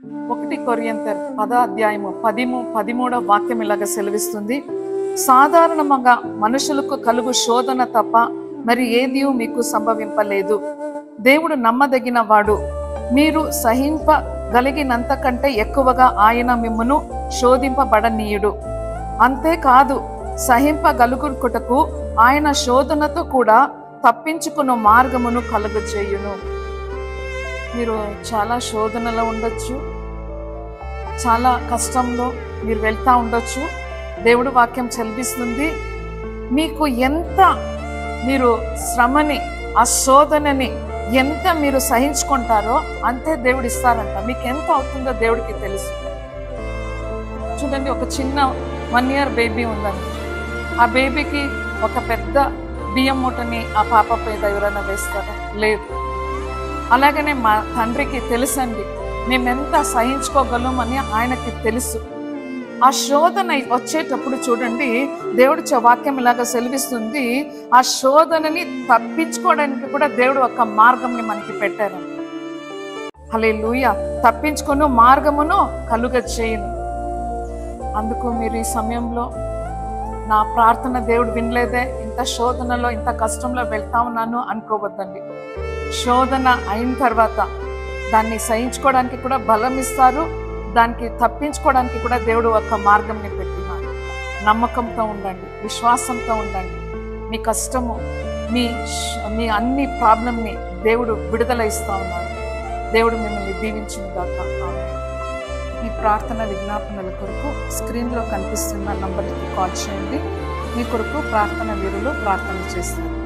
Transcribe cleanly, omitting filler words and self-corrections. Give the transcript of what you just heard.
1 కొరింథీయులు 10వ అధ్యాయము 13వ వాక్యం ఇలాగ సెలవిస్తుంది. సాధారణంగా మనుషులకు కలుగు శోధన తప్ప మరి ఏది మీకు సంభవింపలేదు. దేవుడు నమ్మదగిన వాడు. మీరు సహింపగలిగినంత కంటే ఎక్కువగా ఆయన మిమ్మును శోధింపబడనీయుడు. అంతేకాదు, సహింపగలుగుటకు ఆయన శోధనతో కూడా తప్పించుకున్న మార్గమును కలుగజేయును. మీరు చాలా శోధనలో ఉండొచ్చు, చాలా కష్టంలో మీరు వెళ్తా ఉండొచ్చు. దేవుడు వాక్యం చదివిస్తుంది, మీకు ఎంత మీరు శ్రమని, ఆ శోధనని ఎంత మీరు సహించుకుంటారో అంతే దేవుడు ఇస్తారంట. మీకు ఎంత అవుతుందో దేవుడికి తెలుసు. చూడండి, ఒక చిన్న 1 year బేబీ ఉందండి. ఆ బేబీకి ఒక పెద్ద బియ్యం మూటని ఆ పాప మీద ఎవరైనా వేస్తారా? లేదు. అలాగనే మా తండ్రికి తెలుసండి, మేమెంత సహించుకోగలమని ఆయనకి తెలుసు. ఆ శోధన వచ్చేటప్పుడు చూడండి, దేవుడు వాక్యం ఇలాగా సెలవిస్తుంది, ఆ శోధనని తప్పించుకోవడానికి కూడా దేవుడు ఒక మార్గంని మనకి పెట్టారు. హల్లెలూయా. తప్పించుకుని మార్గమును కలుగజేయును. అందుకు మీరు ఈ సమయంలో నా ప్రార్థన దేవుడు వినలేదే, ఇంత శోధనలో ఇంత కష్టంలో వెళ్తా ఉన్నాను అనుకోవద్దండి. శోధన అయిన తర్వాత దాన్ని సహించుకోవడానికి కూడా బలం ఇస్తారు, దానికి తప్పించుకోవడానికి కూడా దేవుడు ఒక మార్గంని పెట్టినాడు. నమ్మకంతో ఉండండి, విశ్వాసంతో ఉండండి. మీ కష్టము, మీ అన్ని ప్రాబ్లంని దేవుడు విడుదల ఇస్తా ఉన్నాడు. దేవుడు మిమ్మల్ని దీవించుగాక. ఈ ప్రార్థన విజ్ఞాపనల కొరకు స్క్రీన్లో కనిపిస్తున్న నంబర్కి కాల్ చేయండి. మీ కొరకు ప్రార్థన వీరులు ప్రార్థన చేస్తారు.